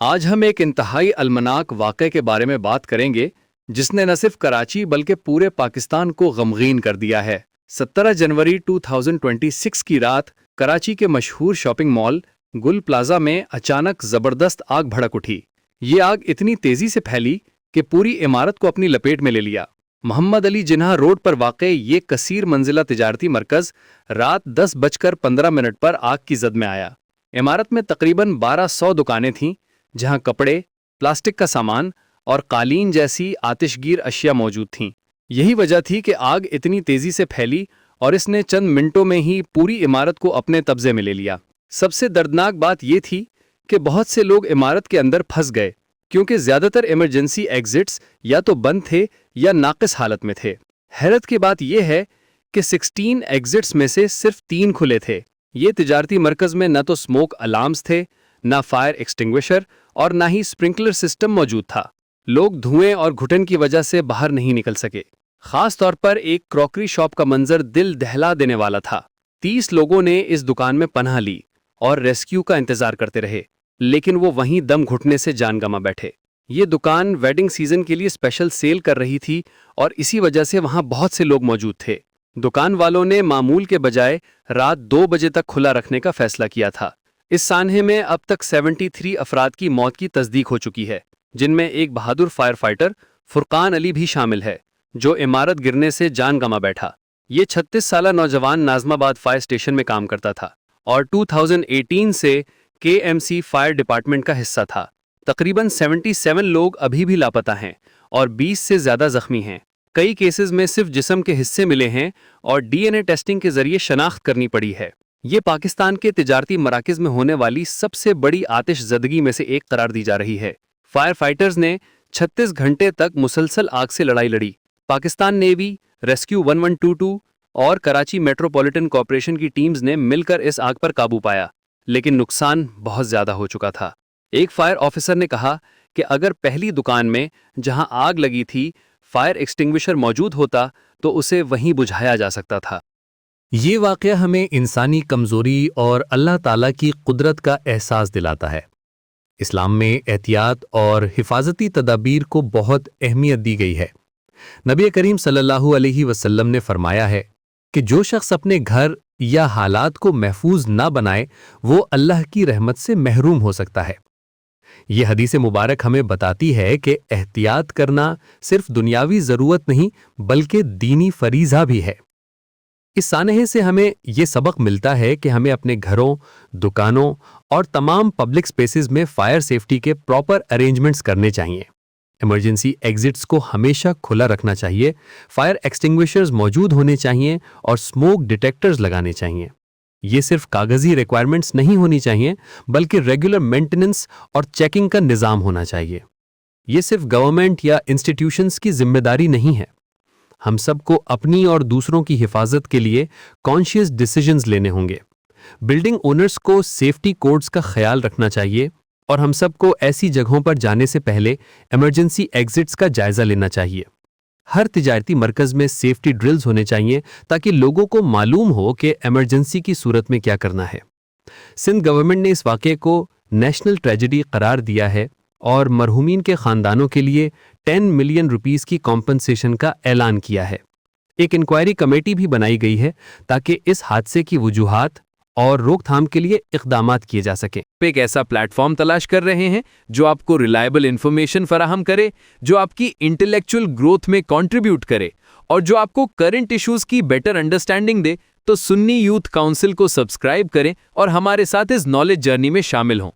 آج ہم ایک انتہائی المناک واقعے کے بارے میں بات کریں گے جس نے نہ صرف کراچی بلکہ پورے پاکستان کو غمگین کر دیا ہے۔ 17 جنوری 2026 کی رات کراچی کے مشہور شاپنگ مال گل پلازا میں اچانک زبردست آگ بھڑک اٹھی۔ یہ آگ اتنی تیزی سے پھیلی کہ پوری عمارت کو اپنی لپیٹ میں لے لیا۔ محمد علی جناح روڈ پر واقع یہ کثیر منزلہ تجارتی مرکز رات 10:15 پر آگ کی زد میں آیا۔ عمارت میں تقریباً 1200 دکانیں تھیں جہاں کپڑے، پلاسٹک کا سامان اور قالین جیسی آتش گیر اشیاء موجود تھیں۔ یہی وجہ تھی کہ آگ اتنی تیزی سے پھیلی اور اس نے چند منٹوں میں ہی پوری عمارت کو اپنے قبضے میں لے لیا۔ سب سے دردناک بات یہ تھی کہ بہت سے لوگ عمارت کے اندر پھنس گئے کیونکہ زیادہ تر ایمرجنسی ایگزٹس یا تو بند تھے یا ناقص حالت میں تھے۔ حیرت کی بات یہ ہے کہ 16 ایگزٹس میں سے صرف 3 کھلے تھے۔ یہ تجارتی مرکز میں نہ تو سموک الارمز تھے، نہ فائر ایکسٹنگوشر اور نہ ہی سپرنکلر سسٹم موجود تھا۔ لوگ دھوئیں اور گھٹن کی وجہ سے باہر نہیں نکل سکے۔ خاص طور پر ایک کراکری شاپ کا منظر دل دہلا دینے والا تھا۔ 30 لوگوں نے اس دکان میں پناہ لی اور ریسکیو کا انتظار کرتے رہے، لیکن وہ وہیں دم گھٹنے سے جان گنوا بیٹھے۔ یہ دکان ویڈنگ سیزن کے لیے اسپیشل سیل کر رہی تھی اور اسی وجہ سے وہاں بہت سے لوگ موجود تھے۔ دکان والوں نے معمول کے بجائے رات 2 بجے تک کھلا رکھنے کا فیصلہ کیا تھا۔ اس سانحے میں اب تک 73 افراد کی موت کی تصدیق ہو چکی ہے، جن میں ایک بہادر فائر فائٹر فرقان علی بھی شامل ہے جو عمارت گرنے سے جان گنوا بیٹھا۔ یہ 36 سالہ نوجوان ناظم آباد فائر اسٹیشن میں کام کرتا تھا اور 2018 سے KMC فائر ڈپارٹمنٹ کا حصہ تھا۔ تقریباً 77 لوگ ابھی بھی لاپتہ ہیں اور 20 سے زیادہ زخمی ہیں۔ کئی کیسز میں صرف جسم کے حصے ملے ہیں اور DNA ٹیسٹنگ کے ذریعے شناخت کرنی پڑی ہے۔ یہ پاکستان کے تجارتی مراکز میں ہونے والی سب سے بڑی آتش زدگی میں سے ایک قرار دی جا رہی ہے۔ فائر فائٹرز نے 36 گھنٹے تک مسلسل آگ سے لڑائی لڑی۔ پاکستان نیوی، ریسکیو 1122 اور کراچی میٹروپولیٹن کارپوریشن کی ٹیمز نے مل کر اس آگ پر قابو پایا، لیکن نقصان بہت زیادہ ہو چکا تھا۔ ایک فائر آفیسر نے کہا کہ اگر پہلی دکان میں جہاں آگ لگی تھی فائر ایکسٹنگوشر موجود ہوتا تو اسے وہیں بجھایا جا سکتا تھا۔ یہ واقعہ ہمیں انسانی کمزوری اور اللہ تعالیٰ کی قدرت کا احساس دلاتا ہے۔ اسلام میں احتیاط اور حفاظتی تدابیر کو بہت اہمیت دی گئی ہے۔ نبی کریم صلی اللہ علیہ وسلم نے فرمایا ہے کہ جو شخص اپنے گھر یا حالات کو محفوظ نہ بنائے وہ اللہ کی رحمت سے محروم ہو سکتا ہے۔ یہ حدیث مبارک ہمیں بتاتی ہے کہ احتیاط کرنا صرف دنیاوی ضرورت نہیں بلکہ دینی فریضہ بھی ہے۔ اس سانحے سے ہمیں یہ سبق ملتا ہے کہ ہمیں اپنے گھروں، دکانوں اور تمام پبلک سپیسز میں فائر سیفٹی کے پراپر ارینجمنٹس کرنے چاہیے۔ ایمرجنسی ایگزٹس کو ہمیشہ کھلا رکھنا چاہیے، فائر ایکسٹنگوشرز موجود ہونے چاہیے اور سموک ڈیٹیکٹرز لگانے چاہیے۔ یہ صرف کاغذی ریکوائرمنٹس نہیں ہونی چاہیے بلکہ ریگولر مینٹیننس اور چیکنگ کا نظام ہونا چاہیے۔ یہ صرف گورنمنٹ یا انسٹیٹیوشنز کی ذمہ داری نہیں ہے۔ ہم سب کو اپنی اور دوسروں کی حفاظت کے لیے کانشیس ڈیسیژنز لینے ہوں گے۔ بلڈنگ اونرز کو سیفٹی کوڈز کا خیال رکھنا چاہیے اور ہم سب کو ایسی جگہوں پر جانے سے پہلے ایمرجنسی ایگزٹس کا جائزہ لینا چاہیے۔ ہر تجارتی مرکز میں سیفٹی ڈرلز ہونے چاہیے تاکہ لوگوں کو معلوم ہو کہ ایمرجنسی کی صورت میں کیا کرنا ہے۔ سندھ گورنمنٹ نے اس واقعے کو نیشنل ٹریجڈی قرار دیا ہے اور مرحومین کے خاندانوں کے لیے 10 ملین روپیز کی کمپنسیشن کا اعلان کیا ہے۔ ایک انکوائری کمیٹی بھی بنائی گئی ہے تاکہ اس حادثے کی وجوہات اور روک تھام کے لیے اقدامات کیے جا سکیں۔ ایک ایسا پلیٹ فارم تلاش کر رہے ہیں جو آپ کو ریلائبل انفارمیشن فراہم کرے، جو آپ کی انٹلیکچوئل گروتھ میں کنٹریبیوٹ کرے اور جو آپ کو کرنٹ ایشوز کی بیٹر انڈرسٹینڈنگ دے، تو سنی یوتھ کونسل کو سبسکرائب کریں اور ہمارے ساتھ اس نالج جرنی میں شامل ہوں۔